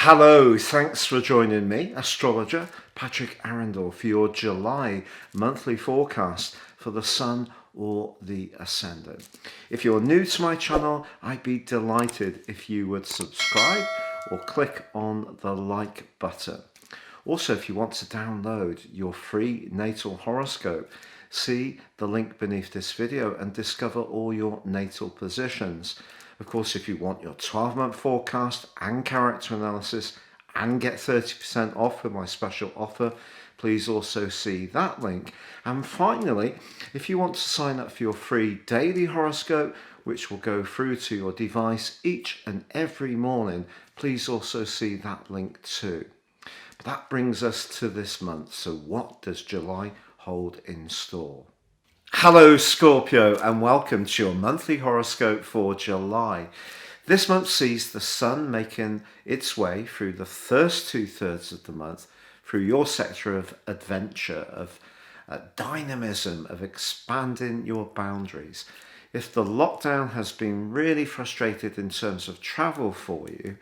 Hello, thanks for joining me, astrologer Patrick Arundell, for your July monthly forecast for the Sun or the Ascendant. If you're new to my channel, I'd be delighted if you would subscribe or click on the like button. Also, if you want to download your free natal horoscope, see the link beneath this video and discover all your natal positions. Of course, if you want your 12-month forecast and character analysis and get 30% off with my special offer, please also see that link. And finally, if you want to sign up for your free daily horoscope, which will go through to your device each and every morning, please also see that link too. But that brings us to this month. So what does July hold in store? Hello Scorpio, and welcome to your monthly horoscope for July. This month sees the Sun making its way through the first 2/3 of the month through your sector of adventure, of dynamism, of expanding your boundaries. If the lockdown has been really frustrated in terms of travel for you,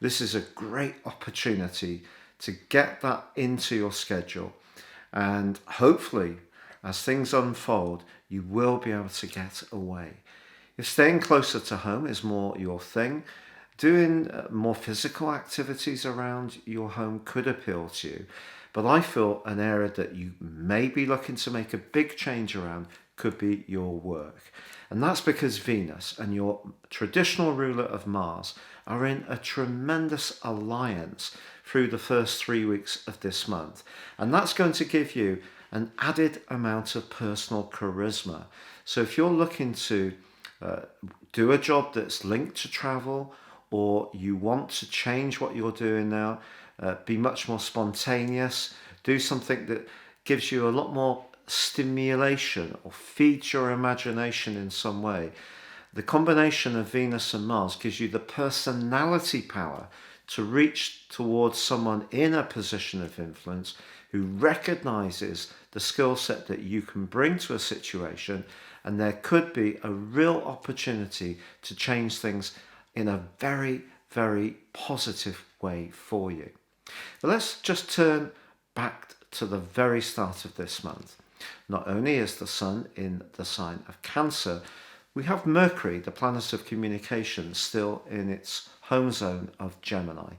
this is a great opportunity to get that into your schedule, and hopefully as things unfold, you will be able to get away. If staying closer to home is more your thing, doing more physical activities around your home could appeal to you. But I feel an area that you may be looking to make a big change around could be your work. And that's because Venus and your traditional ruler of Mars are in a tremendous alliance through the first 3 weeks of this month. And that's going to give you an added amount of personal charisma. So if you're looking to do a job that's linked to travel, or you want to change what you're doing now, be much more spontaneous, do something that gives you a lot more stimulation or feeds your imagination in some way, the combination of Venus and Mars gives you the personality power to reach towards someone in a position of influence who recognizes the skill set that you can bring to a situation, and there could be a real opportunity to change things in a very, very positive way for you. But let's just turn back to the very start of this month. Not only is the Sun in the sign of Cancer, we have Mercury, the planet of communication, still in its home zone of Gemini.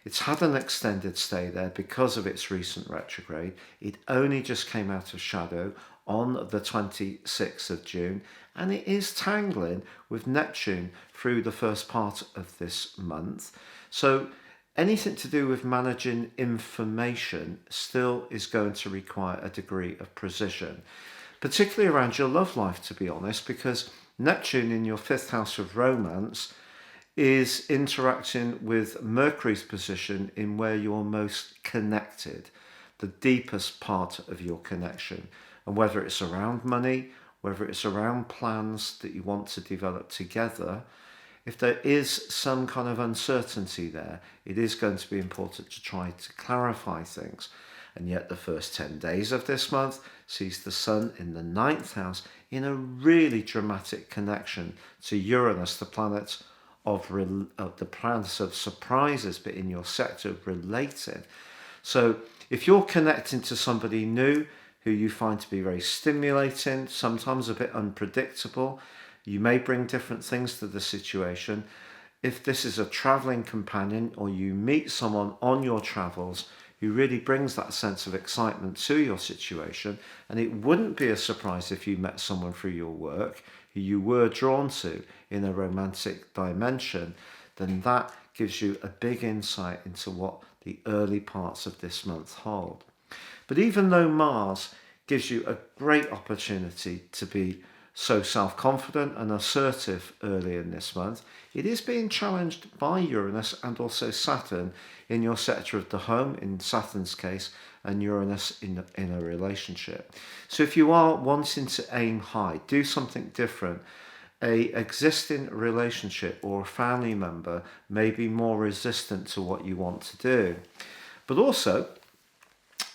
It's had an extended stay there because of its recent retrograde. It only just came out of shadow on the 26th of June, and it is tangling with Neptune through the first part of this month. So anything to do with managing information still is going to require a degree of precision, particularly around your love life, to be honest, because Neptune in your fifth house of romance is interacting with Mercury's position in where you're most connected, the deepest part of your connection. And whether it's around money, whether it's around plans that you want to develop together, if there is some kind of uncertainty there, it is going to be important to try to clarify things. And yet the first 10 days of this month sees the Sun in the 9th house in a really dramatic connection to Uranus, the planet of the planet of surprises, but in your sector related. So if you're connecting to somebody new who you find to be very stimulating, sometimes a bit unpredictable, you may bring different things to the situation. If this is a traveling companion, or you meet someone on your travels who really brings that sense of excitement to your situation, and it wouldn't be a surprise if you met someone through your work who you were drawn to in a romantic dimension, then that gives you a big insight into what the early parts of this month hold. But even though Mars gives you a great opportunity to be so self-confident and assertive early in this month, it is being challenged by Uranus and also Saturn in your sector of the home, in Saturn's case, and Uranus in a relationship. So if you are wanting to aim high, do something different, a existing relationship or a family member may be more resistant to what you want to do. But also,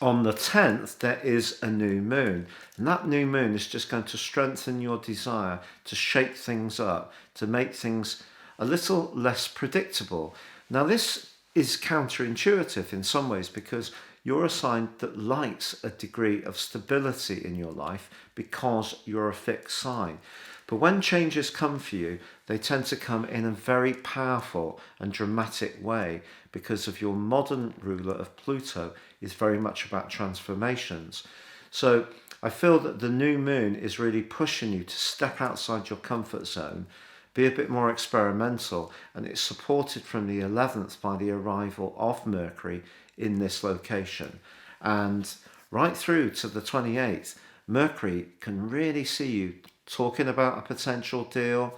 on the 10th, there is a new moon, and that new moon is just going to strengthen your desire to shake things up, to make things a little less predictable. Now, this is counterintuitive in some ways, because you're a sign that likes a degree of stability in your life because you're a fixed sign. But when changes come for you, they tend to come in a very powerful and dramatic way, because of your modern ruler of Pluto is very much about transformations. So I feel that the new moon is really pushing you to step outside your comfort zone, be a bit more experimental, and it's supported from the 11th by the arrival of Mercury in this location. And right through to the 28th, Mercury can really see you talking about a potential deal,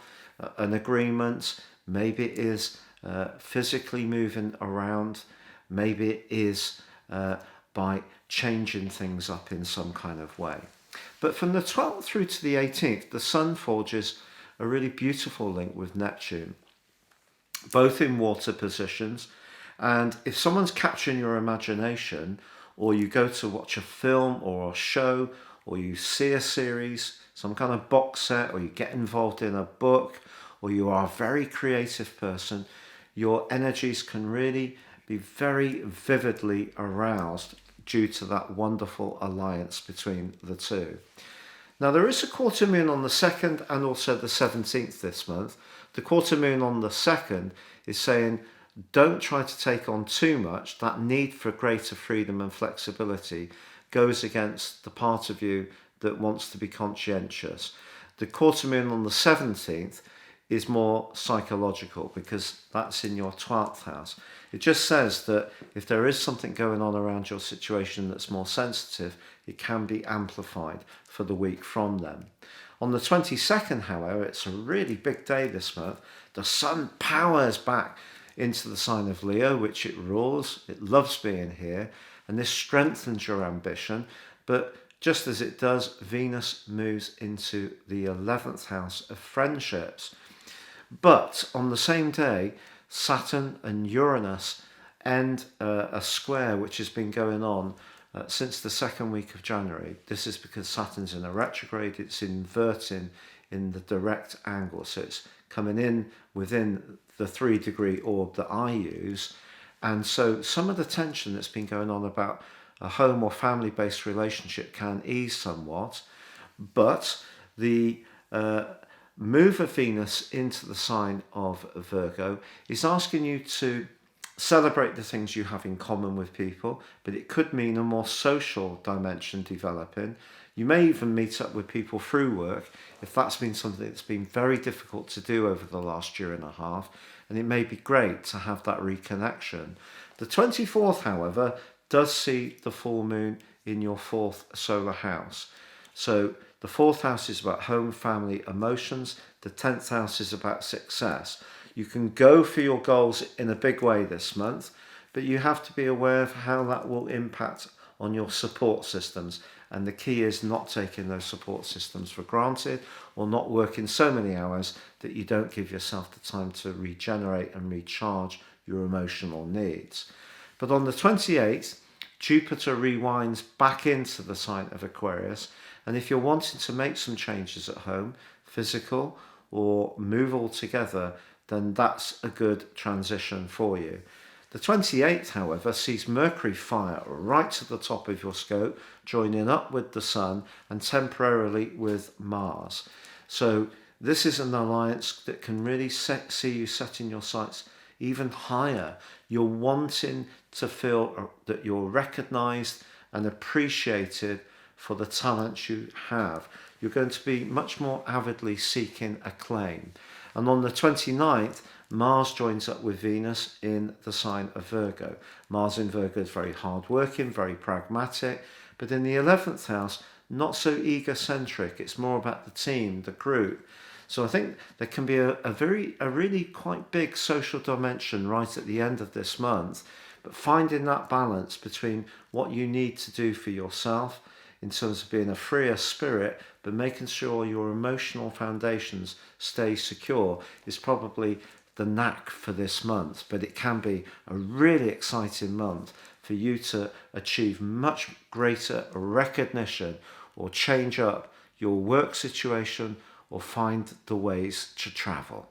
an agreement. Maybe it is physically moving around. Maybe it is by changing things up in some kind of way. But from the 12th through to the 18th, the Sun forges a really beautiful link with Neptune, both in water positions. And if someone's capturing your imagination, or you go to watch a film or a show, or you see a series, some kind of box set, or you get involved in a book, or you are a very creative person, your energies can really be very vividly aroused due to that wonderful alliance between the two. Now, there is a quarter moon on the 2nd and also the 17th this month. The quarter moon on the 2nd is saying, don't try to take on too much. That need for greater freedom and flexibility goes against the part of you that wants to be conscientious. The quarter moon on the 17th is more psychological, because that's in your 12th house. It just says that if there is something going on around your situation that's more sensitive, it can be amplified for the week from then. On the 22nd, however, it's a really big day this month. The Sun powers back into the sign of Leo, which it rules. It loves being here, and this strengthens your ambition. But just as it does, Venus moves into the 11th house of friendships. But on the same day, Saturn and Uranus end a square which has been going on since the second week of January. This is because Saturn's in a retrograde. It's inverting in the direct angle. So it's coming in within the 3-degree orb that I use. And so some of the tension that's been going on about a home or family-based relationship can ease somewhat. But the move of Venus into the sign of Virgo is asking you to celebrate the things you have in common with people, but it could mean a more social dimension developing. You may even meet up with people through work if that's been something that's been very difficult to do over the last year and a half, and it may be great to have that reconnection. The 24th, however, does see the full moon in your 4th solar house. So the 4th house is about home, family, emotions. The 10th house is about success. You can go for your goals in a big way this month, but you have to be aware of how that will impact on your support systems. And the key is not taking those support systems for granted, or not working so many hours that you don't give yourself the time to regenerate and recharge your emotional needs. But on the 28th, Jupiter rewinds back into the sign of Aquarius. And if you're wanting to make some changes at home, physical, or move altogether, then that's a good transition for you. The 28th, however, sees Mercury fire right to the top of your scope, joining up with the Sun and temporarily with Mars. So this is an alliance that can really see you setting your sights even higher. You're wanting to feel that you're recognized and appreciated for the talents you have. You're going to be much more avidly seeking acclaim. And on the 29th, Mars joins up with Venus in the sign of Virgo. Mars in Virgo is very hardworking, very pragmatic, but in the 11th house, not so egocentric. It's more about the team, the group. So I think there can be a really quite big social dimension right at the end of this month, but finding that balance between what you need to do for yourself in terms of being a freer spirit, but making sure your emotional foundations stay secure is probably the knack for this month. But it can be a really exciting month for you to achieve much greater recognition or change up your work situation or find the ways to travel.